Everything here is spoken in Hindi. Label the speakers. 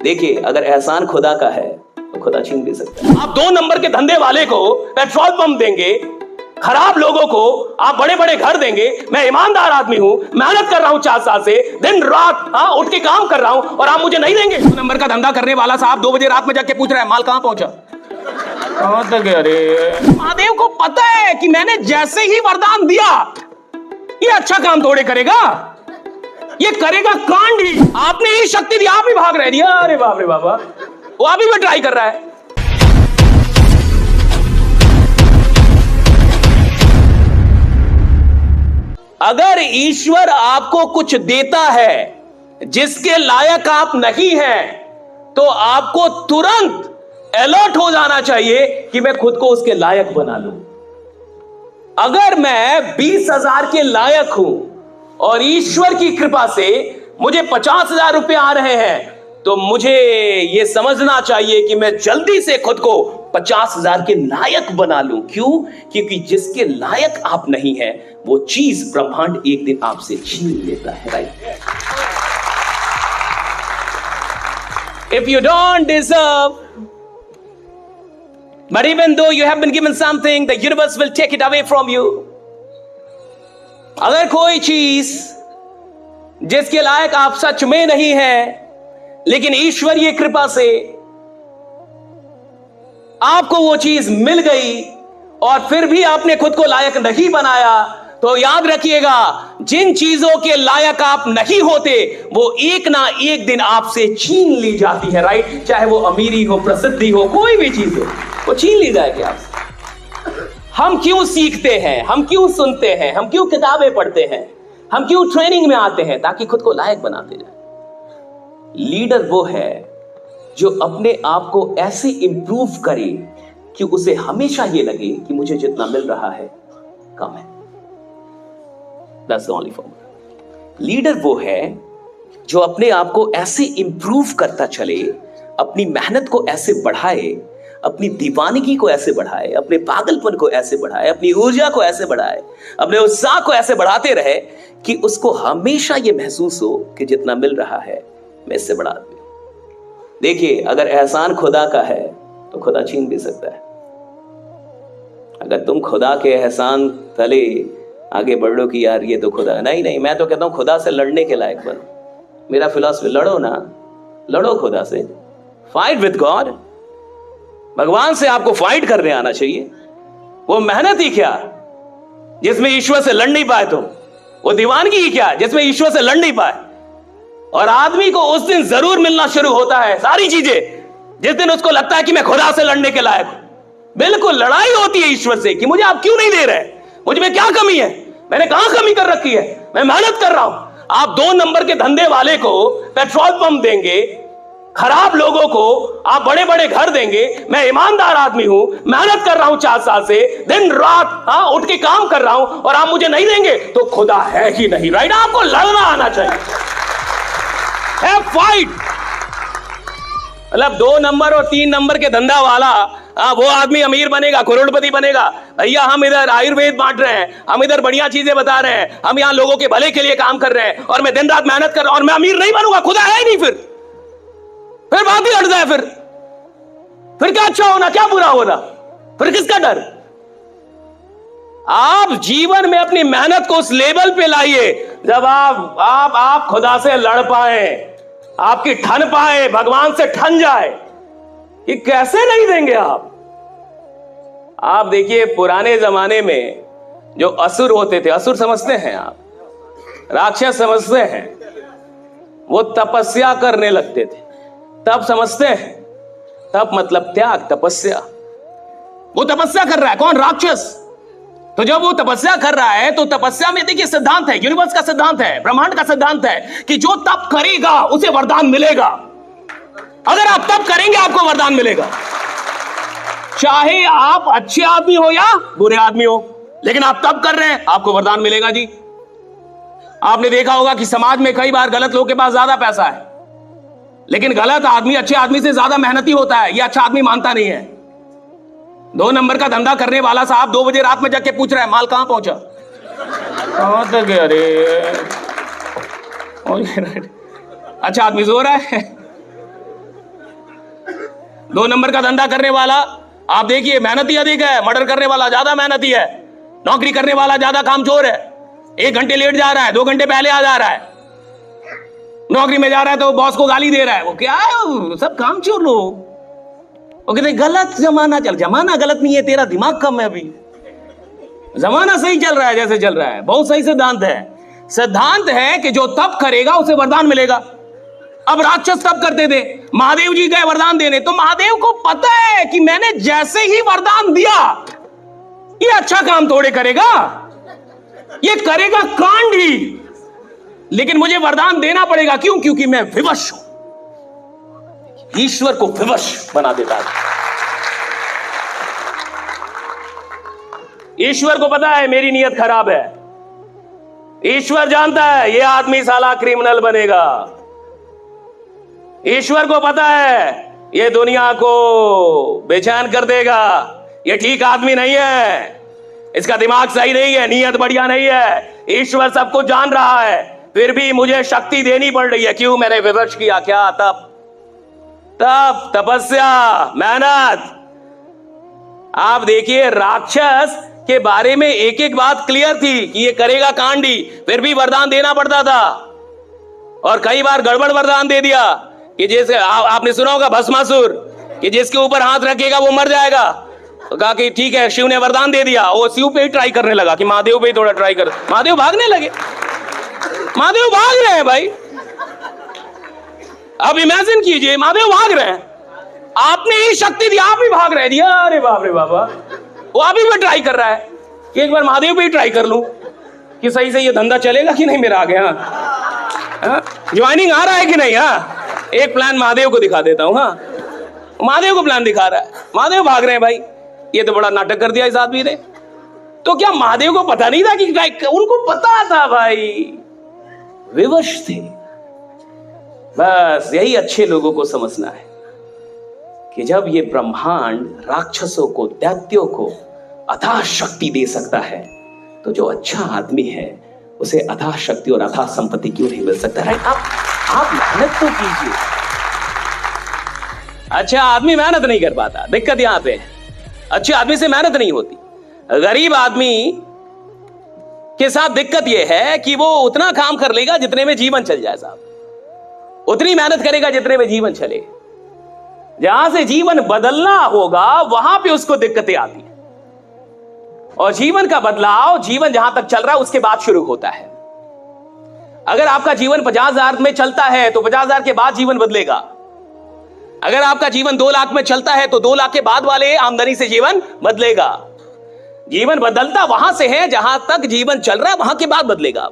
Speaker 1: देखिए, अगर एहसान खुदा का है तो खुदा छीन भी सकता है। आप 2 नंबर के धंधे वाले को पेट्रोल पंप देंगे, खराब लोगों को आप बड़े बड़े घर देंगे। मैं ईमानदार आदमी हूं, मेहनत कर रहा हूं 4 साल से, दिन रात उठ के काम कर रहा हूं, और आप मुझे नहीं देंगे। 2 नंबर का धंधा करने वाला साहब 2 बजे रात में जाके पूछ रहा है माल कहां पहुंचा, कहां तक? अरे महादेव को पता है कि मैंने जैसे ही वरदान दिया ये अच्छा काम थोड़े करेगा, ये करेगा कांड ही। आपने ही शक्ति दी, आप ही भाग रहे दिया। अरे बाप रे बाबा, वो अभी भी ट्राई कर रहा है। अगर ईश्वर आपको कुछ देता है जिसके लायक आप नहीं हैं, तो आपको तुरंत अलर्ट हो जाना चाहिए कि मैं खुद को उसके लायक बना लूं। अगर मैं 20,000 के लायक हूं और ईश्वर की कृपा से मुझे 50,000 रुपए आ रहे हैं, तो मुझे यह समझना चाहिए कि मैं जल्दी से खुद को 50,000 के लायक बना लूं। क्यों? क्योंकि जिसके लायक आप नहीं हैं, वो चीज ब्रह्मांड एक दिन आपसे छीन लेता है। Right? If you don't deserve, but even though you have been given something, the universe will take it away from you. अगर कोई चीज जिसके लायक आप सच में नहीं है, लेकिन ईश्वरीय कृपा से आपको वो चीज मिल गई और फिर भी आपने खुद को लायक नहीं बनाया, तो याद रखिएगा, जिन चीजों के लायक आप नहीं होते, वो एक ना एक दिन आपसे छीन ली जाती है। राइट? चाहे वो अमीरी हो, प्रसिद्धि हो, कोई भी चीज हो, वो छीन ली जाएगी आपसे। हम क्यों सीखते हैं, हम क्यों सुनते हैं, हम क्यों किताबें पढ़ते हैं, हम क्यों ट्रेनिंग में आते हैं? ताकि खुद को लायक बनाते जाए। लीडर वो है जो अपने आप को ऐसे इंप्रूव करे कि उसे हमेशा ये लगे कि मुझे जितना मिल रहा है कम है। That's the only formula. Leader वो है जो अपने आप को ऐसे इंप्रूव करता चले, अपनी मेहनत को ऐसे बढ़ाए, अपनी दीवानगी को ऐसे बढ़ाए, अपने पागलपन को ऐसे बढ़ाए, अपनी ऊर्जा को ऐसे बढ़ाए, अपने उत्साह को ऐसे बढ़ाते रहे कि उसको हमेशा यह महसूस हो कि जितना मिल रहा है मैं इससे बढ़ा दूं। देखिए, अगर एहसान खुदा का है तो खुदा छीन भी सकता है। अगर तुम खुदा के एहसान तले आगे बढ़ लो कि यार ये तो खुदा, नहीं, मैं तो कहता हूं खुदा से लड़ने के लायक बनो। मेरा फिलॉसफी, लड़ो ना, लड़ो खुदा से, फाइट विद गॉड। भगवान से आपको फाइट करने आना चाहिए। वो मेहनत ही क्या जिसमें ईश्वर से लड़ नहीं पाए तुम, वो दीवानगी ही क्या जिसमें ईश्वर से लड़ नहीं पाए। और आदमी को उस दिन जरूर मिलना शुरू होता है सारी चीजें जिस दिन उसको लगता है कि मैं खुदा से लड़ने के लायक हूं। बिल्कुल लड़ाई होती है ईश्वर से कि मुझे आप क्यों नहीं दे रहे, मुझ में क्या कमी है, मैंने कहां कमी कर रखी है, मैं मेहनत कर रहा हूं। आप 2 नंबर के धंधे वाले को पेट्रोल पंप देंगे, खराब लोगों को आप बड़े बड़े घर देंगे। मैं ईमानदार आदमी हूं, मेहनत कर रहा हूं 4 साल से, दिन रात उठ के काम कर रहा हूं, और आप मुझे नहीं देंगे, तो खुदा है ही नहीं। राइट? आपको लड़ना आना चाहिए, है फाइट। मतलब 2 नंबर और 3 नंबर के धंधा वाला वो आदमी अमीर बनेगा, करोड़पति बनेगा। भैया हम इधर आयुर्वेद बांट रहे हैं, हम इधर बढ़िया चीजें बता रहे हैं, हम यहाँ लोगों के भले के लिए काम कर रहे हैं, और मैं दिन रात मेहनत कर रहा हूं और मैं अमीर नहीं बनूंगा, खुदा है ही नहीं। फिर बात ही लड़ जाए, फिर क्या अच्छा होना, क्या बुरा होना, फिर किसका डर? आप जीवन में अपनी मेहनत को उस लेवल पे लाइए जब आप खुदा से लड़ पाए, आपकी ठन पाए, भगवान से ठन जाए कि कैसे नहीं देंगे आप देखिए, पुराने जमाने में जो असुर होते थे, असुर समझते हैं आप, राक्षस समझते हैं, वो तपस्या करने लगते थे। तप समझते हैं, तप मतलब त्याग, तपस्या। वो तपस्या कर रहा है, कौन? राक्षस। तो जब वो तपस्या कर रहा है, तो तपस्या में देखिए सिद्धांत है, यूनिवर्स का सिद्धांत है, ब्रह्मांड का सिद्धांत है कि जो तप करेगा उसे वरदान मिलेगा। अगर आप तप करेंगे आपको वरदान मिलेगा, चाहे आप अच्छे आदमी हो या बुरे आदमी हो, लेकिन आप तप कर रहे हैं, आपको वरदान मिलेगा जी। आपने देखा होगा कि समाज में कई बार गलत लोगों के पास ज्यादा पैसा है, लेकिन गलत आदमी अच्छे आदमी से ज्यादा मेहनती होता है, यह अच्छा आदमी मानता नहीं है। 2 नंबर का धंधा करने वाला साहब 2 बजे रात में जाके पूछ रहा है माल कहां पहुंचा, कहां तक? अरे अच्छा आदमी सो रहा है, 2 नंबर का धंधा करने वाला आप देखिए मेहनती अधिक है, मर्डर करने वाला ज्यादा मेहनती है, नौकरी करने वाला ज्यादा कामचोर है, 1 घंटे लेट जा रहा है, 2 घंटे पहले आ जा रहा है, नौकरी में जा रहा है तो बॉस को गाली दे रहा है। वो क्या है, वो सब कामचोर लोग। वो कहते गलत जमाना जमाना गलत नहीं है, तेरा दिमाग कम है, अभी जमाना सही चल रहा है जैसे चल रहा है। बहुत सही सिद्धांत है। सिद्धांत है कि जो तप करेगा उसे वरदान मिलेगा। अब राक्षस तप करते थे, महादेव जी गए वरदान देने, तो महादेव को पता है कि मैंने जैसे ही वरदान दिया ये अच्छा काम थोड़े करेगा, ये करेगा कांड ही, लेकिन मुझे वरदान देना पड़ेगा। क्यों? क्योंकि मैं विवश हूं। ईश्वर को विवश बना देता है। ईश्वर को पता है मेरी नीयत खराब है। ईश्वर जानता है ये आदमी साला क्रिमिनल बनेगा। ईश्वर को पता है ये दुनिया को बेचैन कर देगा, ये ठीक आदमी नहीं है, इसका दिमाग सही नहीं है, नीयत बढ़िया नहीं है। ईश्वर सब कुछ जान रहा है, फिर भी मुझे शक्ति देनी पड़ रही है। क्यों? मैंने विवश किया। क्या? तप, तपस्या, मेहनत। आप देखिए राक्षस के बारे में एक एक बात क्लियर थी कि ये करेगा कांडी, फिर भी वरदान देना पड़ता था। और कई बार गड़बड़ वरदान दे दिया कि जैसे आपने सुना होगा भस्मासुर, कि जिसके ऊपर हाथ रखेगा वो मर जाएगा। तो कहा कि ठीक है, शिव ने वरदान दे दिया, वो शिव पे ही ट्राई करने लगा कि महादेव पे ही थोड़ा ट्राई कर। महादेव भागने लगे, महादेव भाग रहे हैं भाई। अब इमेजिन कीजिए महादेव भाग रहे हैं, आपने ही शक्ति दी, आप ही भाग रहे हैं। अरे बाप रे बाबा, वो अभी भी ट्राई कर रहा है कि एक बार महादेव पे ही ट्राई कर लूं कि सही से ये धंधा चलेगा कि नहीं मेरा आगे। हाँ, ज्वाइनिंग आ रहा है कि नहीं। हाँ, एक प्लान महादेव को दिखा देता हूं। हाँ, महादेव को प्लान दिखा रहा है, महादेव भाग रहे हैं भाई। ये तो बड़ा नाटक कर दिया इस आदमी ने। तो क्या महादेव को पता नहीं था कि? उनको पता था भाई, विवश थे। बस यही अच्छे लोगों को समझना है कि जब ये ब्रह्मांड राक्षसों को, दैत्यों को अथाह शक्ति दे सकता है, तो जो अच्छा आदमी है उसे अथाह शक्ति और अथाह संपत्ति क्यों नहीं मिल सकता? राइट? आप मेहनत तो कीजिए। अच्छा आदमी मेहनत नहीं कर पाता, दिक्कत यहां पे है। अच्छे आदमी से मेहनत नहीं होती। गरीब आदमी के साथ दिक्कत यह है कि वो उतना काम कर लेगा जितने में जीवन चल जाए साहब, उतनी मेहनत करेगा जितने में जीवन चले। जहां से जीवन बदलना होगा वहां पे उसको दिक्कतें आती हैं। और जीवन का बदलाव, जीवन जहां तक चल रहा है उसके बाद शुरू होता है। अगर आपका जीवन 50,000 में चलता है तो 50,000 के बाद जीवन बदलेगा। अगर आपका जीवन 2 लाख में चलता है तो 2 लाख के बाद वाले आमदनी से जीवन बदलेगा। जीवन बदलता वहां से है जहां तक जीवन चल रहा है, वहां के बाद बदलेगा।